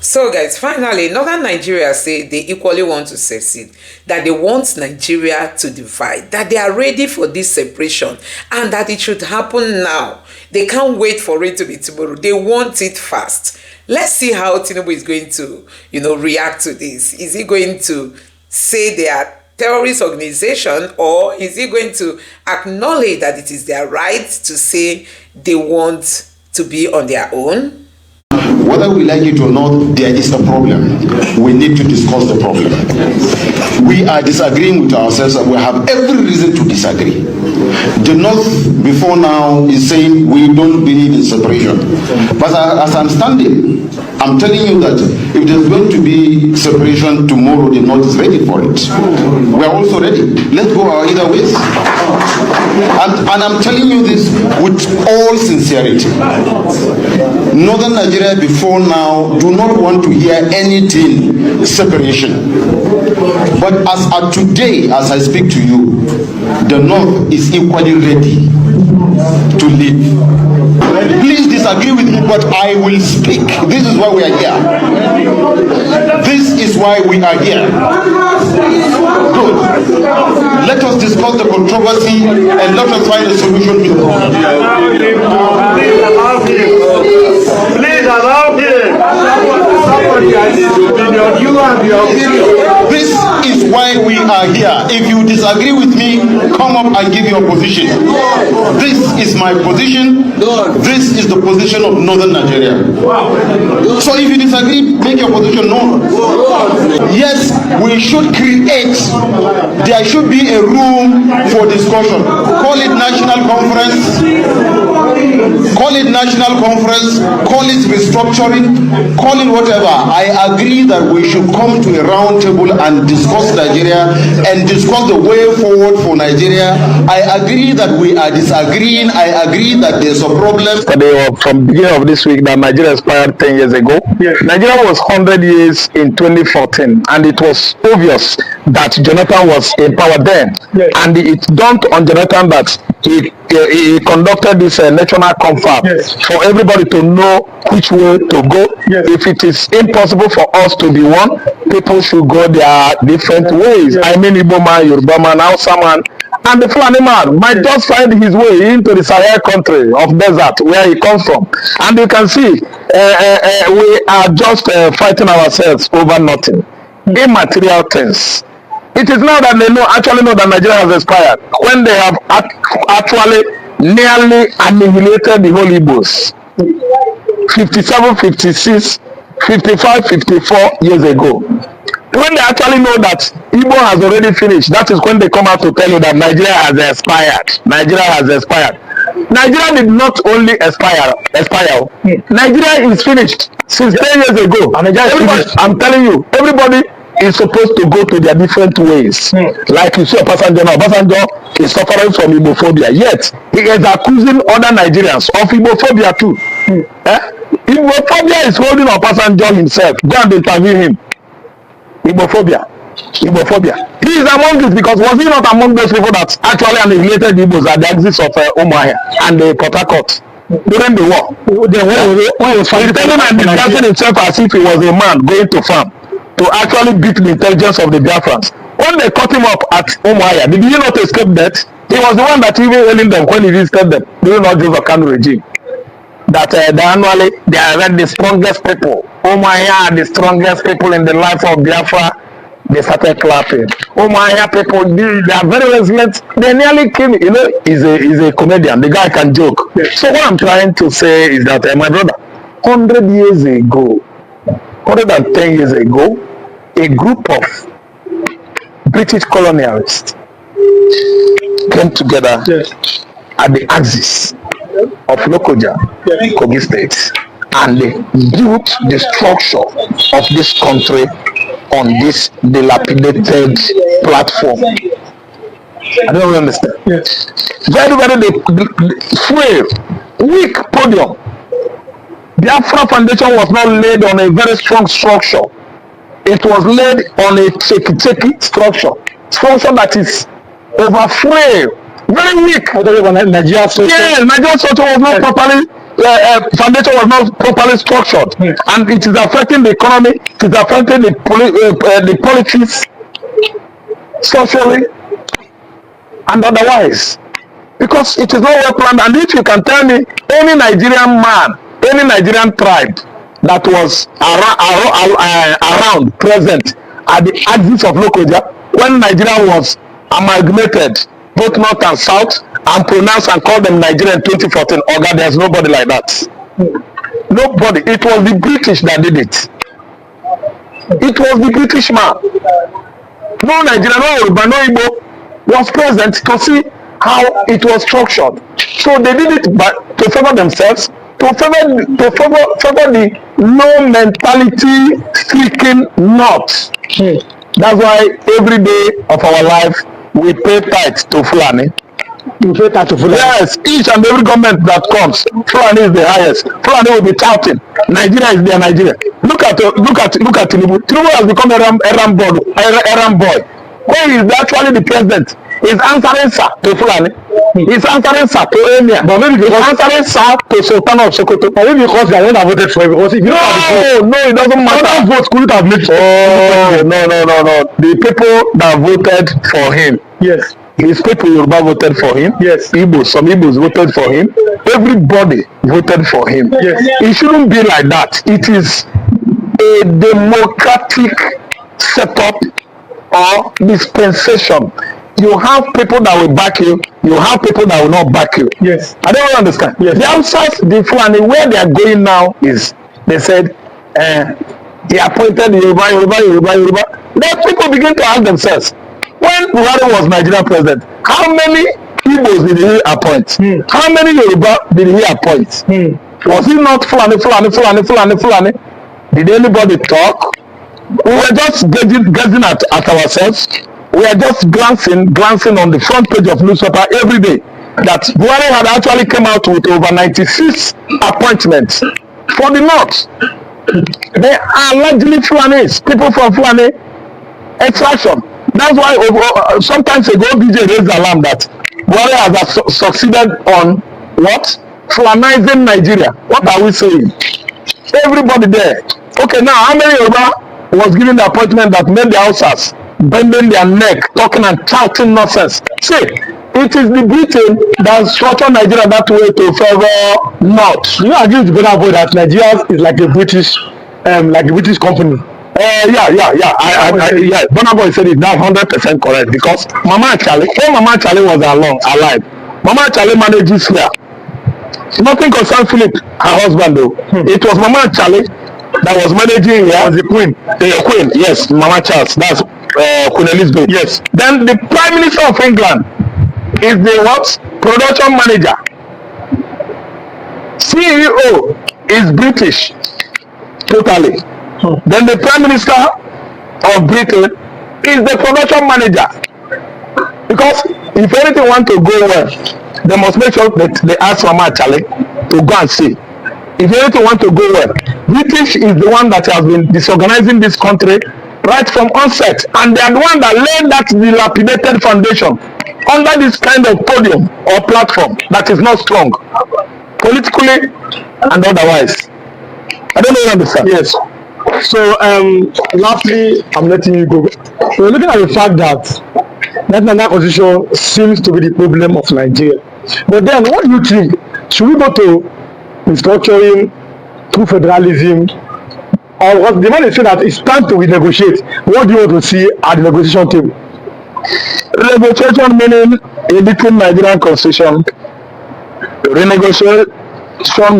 So guys, finally, Northern Nigeria say they equally want to secede, that they want Nigeria to divide, that they are ready for this separation, and that it should happen now. They can't wait for it to be tomorrow. They want it fast. Let's see how Tinubu is going to, react to this. Is he going to say they are terrorist organization, or is he going to acknowledge that it is their right to say they want to be on their own? Whether we like it or not, there is a problem. We need to discuss the problem. We are disagreeing with ourselves, and we have every reason to disagree. The North, before now, is saying we don't believe in separation. But as I'm standing, I'm telling you that if there's going to be separation tomorrow, the North is ready for it. We are also ready. Let's go our either ways. And I'm telling you this with all sincerity. Northern Nigeria before now do not want to hear anything separation. But as of today, as I speak to you, the North is equally ready to live. Please disagree with me, but I will speak. This is why we are here. This is why we are here. Good. Let us discuss the controversy and let us find a solution. Please allow him. Somebody has his opinion. You have your opinion. This is why we are here. If you disagree with me, come up and give your position. This is my position. This is the position of Northern Nigeria. So if you disagree, make your position known. Yes, we should create. There should be a room for discussion. Call it national conference. Call it national conference. Call it restructuring. Call it whatever. I agree that we should come to a round table and discuss Nigeria and discuss the way forward for Nigeria. I agree that we are disagreeing. I agree that there's a problem. From the beginning of this week that Nigeria expired 10 years ago. Yes. Nigeria was 100 years in 2014, and it was obvious that Jonathan was in power then. Yes. And it dawned on Jonathan that he conducted this national confab, yes, for everybody to know which way to go. Yes. If it is impossible for us to be one, people should go their different ways. Yes. I mean, Igbo man, Yoruba man, Hausa man, and the Fulani man might just find his way into the Sahel country of desert where he comes from. And you can see we are just fighting ourselves over nothing. Immaterial things. It is now that they actually know that Nigeria has expired, when they have actually nearly annihilated the whole Igbos 57, 56, 55, 54 years ago. When they actually know that Igbo has already finished, that is when they come out to tell you that Nigeria has expired. Nigeria has expired. Nigeria did not only expire. Nigeria is finished since 10 years ago. I'm telling you, everybody is supposed to go to their different ways. Like you see Obasanjo now. Obasanjo is suffering from Igbophobia, yet he is accusing other Nigerians of Igbophobia too. Igbophobia is holding Obasanjo himself. Go and interview him. Igbophobia. He is among this, because was he not among those people that actually annihilated Igbos at the exits of Umuahia and Port Harcourt during the war? When he was fighting and disguising himself as if he was a man going to farm to actually beat the intelligence of the Biafrans. When they cut him up at Umuahia, did he not escape death? He was the one that even hailing them when he visited them during the Joseph Kanu regime. That annually they are the strongest people. Umuahia are the strongest people in the life of Biafra. They started clapping. Umuahia people, they are very resilient. They nearly killed me. He's a comedian. The guy can joke. So what I'm trying to say is that, my brother, 100 years ago, 110 years ago, a group of British colonialists came together at the axis of Lokoja, Kogi State, and they built the structure of this country on this dilapidated platform. I don't really understand. Very, very frail, weak podium. Biafra Foundation was not laid on a very strong structure. It was laid on a shaky structure that is over frail, very weak. Nigeria structure was not properly foundation was not properly structured, and it is affecting the economy, it is affecting the politics, socially, and otherwise, because it is not well planned. And if you can tell me any Nigerian man, any Nigerian tribe that was around, present at the axis of Lokoja when Nigeria was amalgamated, both north and south, and pronounced and called them Nigeria in 2014, Oga, there's nobody like that. Nobody. It was the British that did it. It was the British man. No Nigerian, no Yoruba, no Igbo was present to see how it was structured. So they did it to favor themselves, to favor the no mentality stricken north. That's why every day of our life we pay tithes to Fulani. Yes, each and every government that comes, Fulani is the highest. Fulani will be touting. Nigeria is their Nigeria. Look at Tinubu. Tinubu has become a ram boy. When he is actually the president, he's answering sir to Fulani. He's answering sir to Emir. But maybe he's answering sir to Sultan of Sokoto. Or maybe because they haven't voted for him. Because if you no, it doesn't matter. Other votes couldn't have made. Oh, no. The people that voted for him. Yes. His people Yoruba voted for him. Yes. Some Igbos voted for him. Everybody voted for him. Yes. It shouldn't be like that. It is a democratic setup or dispensation. You have people that will back you. You have people that will not back you. Yes. I don't understand. Yes. The outside, the Fulani, where they are going now is, they said, he appointed Yoruba. Then people begin to ask themselves, when Buhari was Nigerian president, how many Igbos did he appoint? How many Yoruba did he appoint? Was he not Fulani? Did anybody talk? We were just gazing at ourselves. We are just glancing on the front page of newspaper every day that Buhari had actually come out with over 96 appointments for the north. They are largely Fulanis, people from Fulani extraction. That's why sometimes ago DJ raised the alarm that Buhari has succeeded on what? Fulanizing Nigeria. What are we saying? Everybody there. Okay, now how many Yoruba was given the appointment that made the houses bending their neck, talking and shouting nonsense? See, it is the Britain that structured Nigeria that way to favor north. You agree with Bonabo that Nigeria is like a British company? Yeah. Bonabo said it. That's 100% correct, because Mama Achale, when Mama Achale was alive, Mama Achale manages here. Nothing concerned Philip, her husband, though. It was Mama Achale that was managing here. Was the queen? The queen, yes, Mama Charles. That's Queen Elizabeth. Yes. Then the Prime Minister of England is the what? Production manager. CEO is British, totally. Then the Prime Minister of Britain is the production manager. Because if anything want to go well, they must make sure that they ask Mama Achale to go and see. If anything want to go well, British is the one that has been disorganizing this country right from onset, and they are the one that laid that dilapidated foundation under this kind of podium or platform that is not strong, politically and otherwise. I don't know if you understand. Yes. So, lastly, I'm letting you go. We're looking at the fact that that constitution seems to be the problem of Nigeria. But then, what do you think? Should we go to restructuring through federalism? Or what the man is saying that it's time to renegotiate? What do you want to see at the negotiation table? Renegotiation meaning editing Nigerian constitution. Renegotiation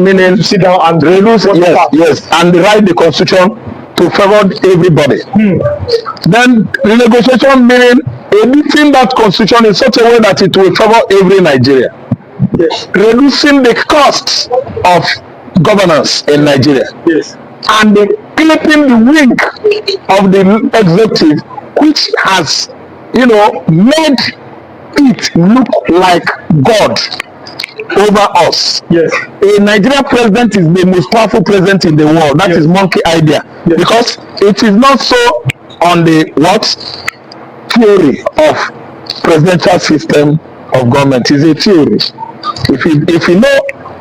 meaning sit down and reduce, yes, and rewrite the constitution to favor everybody. Then renegotiation meaning editing that constitution in such a way that it will favor every Nigeria. Yes. Reducing the costs of governance in Nigeria. Yes. And clipping the wing of the executive, which has, made it look like God over us. Yes. A Nigerian president is the most powerful president in the world. That is monkey idea. Yes. Because it is not so on the theory of presidential system of government. It's a theory. If you know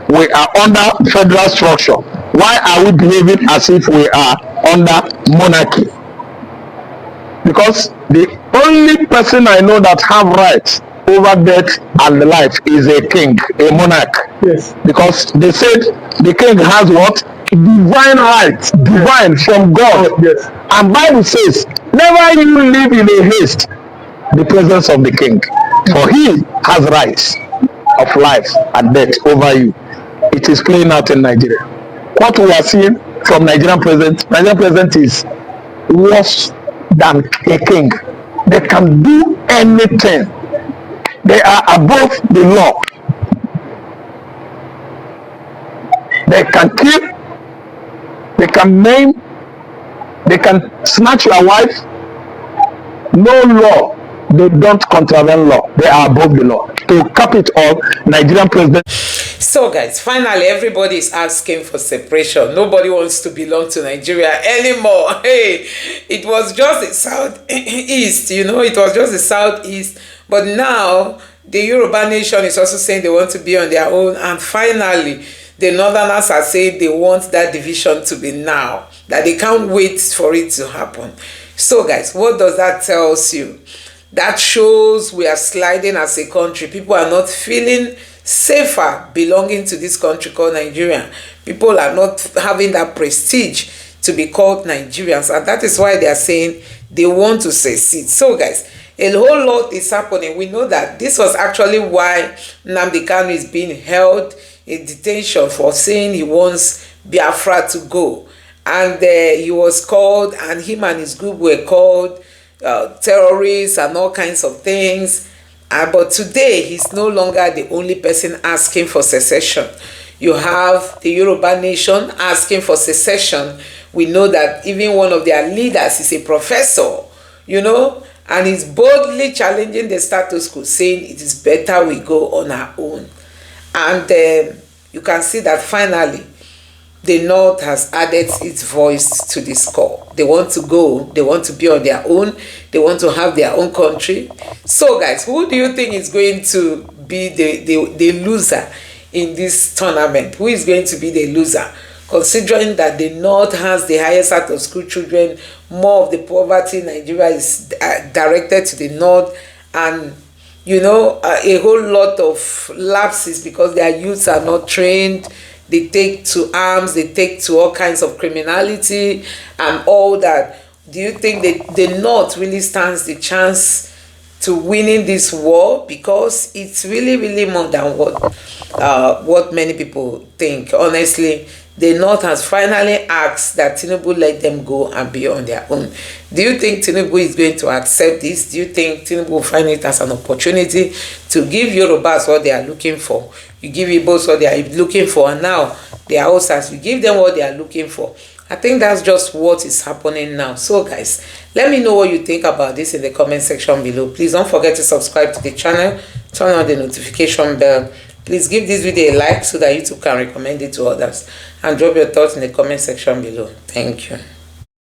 we are under federal structure, why are we behaving as if we are under monarchy? Because the only person I know that have rights over death and life is a king, a monarch. Yes. Because they said the king has what? Divine rights, divine from God. Oh, yes. And Bible says, never you live in a haste the presence of the king, for he has rights of life and death over you. It is playing out in Nigeria. What we are seeing from Nigerian president is worse than a king. They can do anything. They are above the law. They can kill, they can maim, they can snatch your wife. No law. They don't contravene law. They are above the law. To cap it all, Nigerian president. So guys, finally everybody is asking for separation. Nobody wants to belong to Nigeria anymore. Hey, it was just the southeast, it was just the southeast. But now the Yoruba nation is also saying they want to be on their own. And finally, the Northerners are saying they want that division to be now, that they can't wait for it to happen. So guys, what does that tell you? That shows we are sliding as a country. People are not feeling safer belonging to this country called Nigeria. People are not having that prestige to be called Nigerians, and that is why they are saying they want to secede. So guys, a whole lot is happening. We know that this was actually why Nnamdi Kanu is being held in detention for saying he wants Biafra to go, and he was called, and him and his group were called terrorists and all kinds of things. But today he's no longer the only person asking for secession. You have the Yoruba nation asking for secession. We know that even one of their leaders is a professor, and he's boldly challenging the status quo, saying it is better we go on our own. And you can see that finally the North has added its voice to this call. They want to go, they want to be on their own, they want to have their own country. So guys, who do you think is going to be the loser in this tournament? Who is going to be the loser? Considering that the North has the highest out of school children, more of the poverty in Nigeria is directed to the North, and a whole lot of lapses because their youths are not trained. They take to arms, they take to all kinds of criminality and all that. Do you think that the North really stands the chance to winning this war? Because it's really, really more than what many people think. Honestly, the North has finally asked that Tinubu let them go and be on their own. Do you think Tinubu is going to accept this? Do you think Tinubu will find it as an opportunity to give Yorubas what they are looking for? You give Igbos what they are looking for, and now the Hausas, you give them what they are looking for. I think that's just what is happening now. So guys, let me know what you think about this in the comment section below. Please don't forget to subscribe to the channel, turn on the notification bell. Please give this video a like so that YouTube can recommend it to others, and drop your thoughts in the comment section below. Thank you.